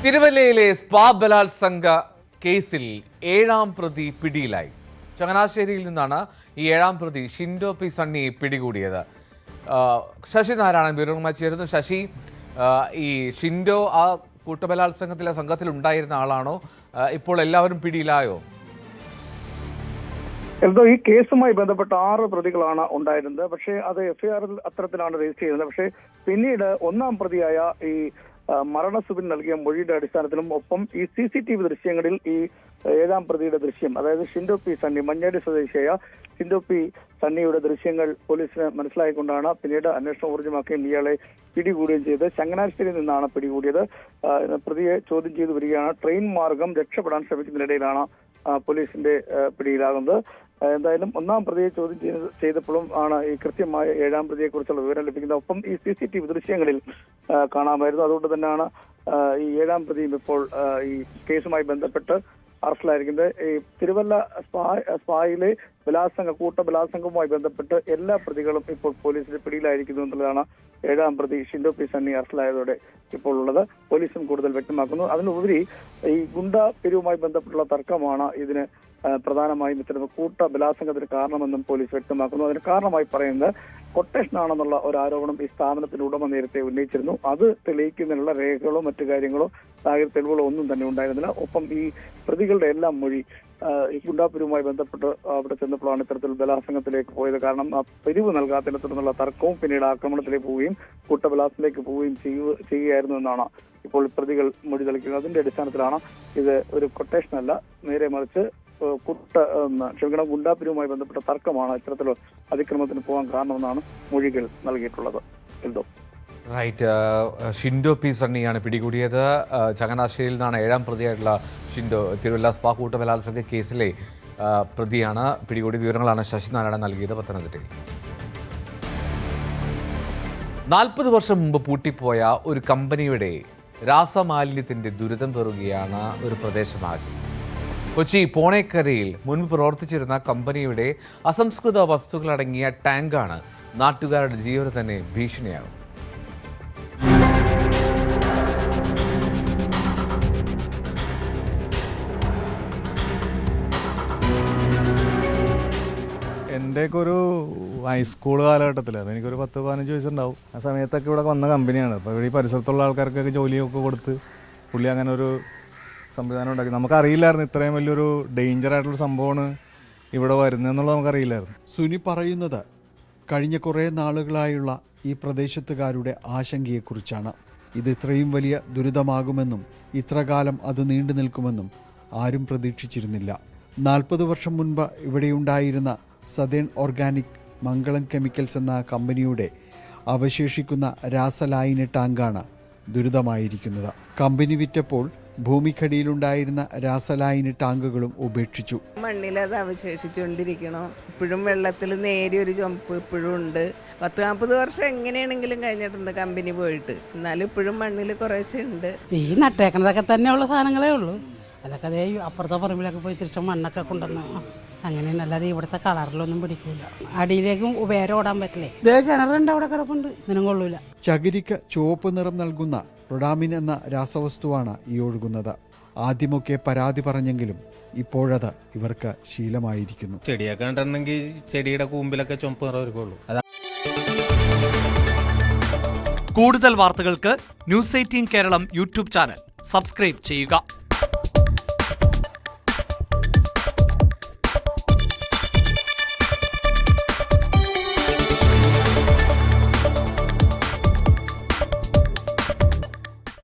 തിരുവല്ലയിലെ spa ബലാത്സംഗ കേസിൽ 7ാം പ്രതി പിടിയിലായി. ചങ്ങനാശ്ശേരിയിൽ നിന്നാണ് ഈ 7ാം പ്രതി ഷിൻഡോ പി സണ്ണിയെ പിടികൂടിയത്. ശശി നാരായണൻ വിവരവുമായി ചേരുന്നു. ശശി, ഈ ഷിൻഡോ ആ കൂട്ടബലാത്സംഗത്തിലെ സംഘത്തിൽ ഉണ്ടായിരുന്ന ആളാണോ? ഇപ്പോൾ എല്ലാവരും പിടിയിലായോ? എന്തോ ഈ കേസുമായി ബന്ധപ്പെട്ട 6 പ്രതികളാണ് ഉണ്ടായിരുന്നത്. പക്ഷേ അത് എഫ്ഐആറിൽ അത്തരത്തിലാണ് രജിസ്റ്റർ ചെയ്യുന്നത്. പക്ഷേ പിന്നീട് 1ാം പ്രതിയായ ഈ മരണസുബിൻ നൽകിയ മൊഴിയുടെ അടിസ്ഥാനത്തിലും ഒപ്പം ഈ CCTV ദൃശ്യങ്ങളിൽ ഈ 7ാം പ്രതിയുടെ ദൃശ്യം, അതായത് ഷിൻഡോ പി സണ്ണി, മഞ്ഞാടി സ്വദേശിയായ ഷിൻഡോ പി സണ്ണിയുടെ ദൃശ്യങ്ങൾ പോലീസിന് മനസ്സിലായിക്കൊണ്ടാണ് പിന്നീട് അന്വേഷണം ഊർജ്ജമാക്കുകയും ഇയാളെ പിടികൂടുകയും ചെയ്ത് ചങ്ങനാശ്ശേരിയിൽ നിന്നാണ് പിടികൂടിയത്. പ്രതിയെ ചോദ്യം ചെയ്തു വരികയാണ്. ട്രെയിൻ മാർഗം രക്ഷപ്പെടാൻ ശ്രമിക്കുന്നതിനിടയിലാണ് പോലീസിന്റെ പിടിയിലാകുന്നത്. എന്തായാലും 1ാം പ്രതിയെ ചോദ്യം ചെയ്തപ്പോഴും ആണ് ഈ കൃത്യമായ 7ാം പ്രതിയെ കുറിച്ചുള്ള വിവരം ലഭിക്കുന്നത്. ഒപ്പം ഈ CCTV ദൃശ്യങ്ങളിൽ കാണാമായിരുന്നു. അതുകൊണ്ട് തന്നെയാണ് ഈ 7ാം പ്രതിയും ഇപ്പോൾ ഈ കേസുമായി ബന്ധപ്പെട്ട് അറസ്റ്റിലായിരിക്കുന്നത്. ഈ തിരുവല്ല സ്പായിലെ കൂട്ട ബലാത്സംഗവുമായി ബന്ധപ്പെട്ട് എല്ലാ പ്രതികളും ഇപ്പോൾ പോലീസിന്റെ പിടിയിലായിരിക്കുന്നു എന്നുള്ളതാണ് 7ാം പ്രതി ഷിൻഡോ പി സണ്ണി അറസ്റ്റിലായതോടെ ഇപ്പോൾ ഉള്ളത്. പോലീസും കൂടുതൽ വ്യക്തമാക്കുന്നു. അതിനുപരി ഈ ഗുണ്ട പിരിവുമായി ബന്ധപ്പെട്ടുള്ള തർക്കമാണ് ഇതിന് പ്രധാനമായും ഇത്തരം കൂട്ട ബലാത്സംഗത്തിന് കാരണമെന്നും പോലീസ് വ്യക്തമാക്കുന്നു. അതിന് കാരണമായി പറയുന്നത് കൊട്ടേഷനാണെന്നുള്ള ഒരു ആരോപണം ഈ സ്ഥാപനത്തിന്റെ ഉടമ നേരത്തെ ഉന്നയിച്ചിരുന്നു. അത് തെളിയിക്കുന്നതിനുള്ള രേഖകളോ മറ്റു കാര്യങ്ങളോ സാഹചര്യ തെളിവുകളോ ഒന്നും തന്നെ ഉണ്ടായിരുന്നില്ല. ഒപ്പം ഈ പ്രതികളുടെ എല്ലാം മൊഴി ഈ ഗുണ്ടാപിരിവുമായി ബന്ധപ്പെട്ട് അവിടെ ചെന്നപ്പോഴാണ് ഇത്തരത്തിൽ ബലാത്സംഗത്തിലേക്ക് പോയത്. കാരണം ആ പിരിവ് നൽകാത്തതിനെ തുടർന്നുള്ള തർക്കവും പിന്നീട് ആക്രമണത്തിലേക്ക് പോവുകയും കൂട്ടബലാത്സംഗത്തിലേക്ക് പോവുകയും ചെയ്യുകയായിരുന്നു എന്നാണ് ഇപ്പോൾ പ്രതികൾ മൊഴി തെളിക്കുന്നത്. അതിന്റെ അടിസ്ഥാനത്തിലാണ് ഇത് ഒരു കൊട്ടേഷനല്ല, നേരെ മറിച്ച് ഗുണ്ടാപിരിവുമായി ബന്ധപ്പെട്ട തർക്കമാണ് ഇത്തരത്തിൽ അതിക്രമത്തിന് പോകാൻ കാരണമെന്നാണ് മൊഴികൾ നൽകിയിട്ടുള്ളത്. എന്തോ റൈറ്റ്. ഷിൻഡോ പി സണ്ണിയാണ് പിടികൂടിയത്. ചങ്ങനാശ്ശേരിയിൽ നിന്നാണ് 7ാം പ്രതിയായിട്ടുള്ള ഷിൻഡോ തിരുവല്ല സ്പാ കൂട്ടബലാത്സംഗ കേസിലെ പ്രതിയാണ് പിടികൂടിയ. വിവരങ്ങളാണ് ശശി നാരായണൻ നൽകിയത് പത്തനംതിട്ടയിൽ. 40 വർഷം മുമ്പ് പൂട്ടിപ്പോയ ഒരു കമ്പനിയുടെ രാസമാലിന്യത്തിന്റെ ദുരിതം പേറുകയാണ് ഒരു പ്രദേശമാകെ. കൊച്ചി പോണേക്കരയിൽ മുൻപ് പ്രവർത്തിച്ചിരുന്ന കമ്പനിയുടെ അസംസ്കൃത വസ്തുക്കളടങ്ങിയ ടാങ്കാണ് നാട്ടുകാരുടെ ജീവന് തന്നെ ഭീഷണിയാകുന്നത്. എൻ്റെയൊക്കെ ഒരു ഹൈസ്കൂൾ കാലഘട്ടത്തിലായിരുന്നു. എനിക്കൊരു 10-15 വയസ്സുണ്ടാവും. ആ സമയത്തൊക്കെ ഇവിടെ വന്ന കമ്പനിയാണ്. അപ്പോൾ ഇവിടെ ഈ പരിസരത്തുള്ള ആൾക്കാർക്കൊക്കെ ജോലിയൊക്കെ കൊടുത്ത് പുള്ളി അങ്ങനെ ഒരു സംവിധാനം ഉണ്ടാക്കി. നമുക്കറിയില്ലായിരുന്നു ഇത്രയും വലിയൊരു ഡേഞ്ചർ ആയിട്ടുള്ള സംഭവമാണ് ഇവിടെ വരുന്നതെന്നുള്ളത് നമുക്കറിയില്ലായിരുന്നു. സുനി പറയുന്നത് കഴിഞ്ഞ കുറേ നാളുകളായുള്ള ഈ പ്രദേശത്തുകാരുടെ ആശങ്കയെക്കുറിച്ചാണ്. ഇത് ഇത്രയും വലിയ ദുരിതമാകുമെന്നും ഇത്രകാലം അത് നീണ്ടു നിൽക്കുമെന്നും ആരും പ്രതീക്ഷിച്ചിരുന്നില്ല. 40 വർഷം മുൻപ് ഇവിടെയുണ്ടായിരുന്ന സദേൺ ഓർഗാനിക് മംഗളം കെമിക്കൽസ് എന്ന കമ്പനിയുടെ അവശേഷിക്കുന്ന രാസലായിനി ടാങ്കാണ് ദുരിതമായിരിക്കുന്നത്. കമ്പനി വിറ്റപ്പോൾ ഭൂമിക്കടിയിലുണ്ടായിരുന്ന രാസലായിനി ടാങ്കുകളും ഉപേക്ഷിച്ചു. മണ്ണിലത് അവശേഷിച്ചുകൊണ്ടിരിക്കണം. ഇപ്പോഴും വെള്ളത്തിൽ നേരിയൊരു ചുമപ്പ് ഇപ്പോഴും ഉണ്ട്. 40-40 വർഷം എങ്ങനെയാണെങ്കിലും കഴിഞ്ഞിട്ടുണ്ട് കമ്പനി പോയിട്ട്. എന്നാലും ഇപ്പോഴും മണ്ണിൽ കുറേശ്ശെ ഉണ്ട്. ഈ നട്ടേക്കണതൊക്കെ തന്നെയുള്ള സാധനങ്ങളേ ഉള്ളൂ. അതൊക്കെ അതേ അപ്പുറത്തെ പറമ്പിലൊക്കെ പോയി തിരിച്ച മണ്ണൊക്കെ കൊണ്ടുവന്നു. അങ്ങനെയാണ്, അല്ലാതെ ഇവിടുത്തെ കളറിലൊന്നും പിടിക്കില്ല. അടിയിലേക്കും ഉപേരോടാൻ പറ്റില്ലേ. ഇതേ കിണറുണ്ട് അവിടെ കിടപ്പുണ്ട്, ഇതിനും കൊള്ളൂല. ചകിരിക്ക് ചുവപ്പ് നിറം നൽകുന്ന റൊഡാമിൻ എന്ന രാസവസ്തുവാണ് ഈ ഒഴുകുന്നത്. ആദ്യമൊക്കെ പരാതി പറഞ്ഞെങ്കിലും ഇപ്പോഴത് ഇവർക്ക് ശീലമായിരിക്കുന്നു. ചെടിയൊക്കെ കണ്ടിട്ടുണ്ടെങ്കിൽ ചെടിയുടെ കൂമ്പിലൊക്കെ ചുമപ്പ് നിറം. കൂടുതൽ വാർത്തകൾക്ക് News 18 കേരളം യൂട്യൂബ് ചാനൽ സബ്സ്ക്രൈബ് ചെയ്യുക.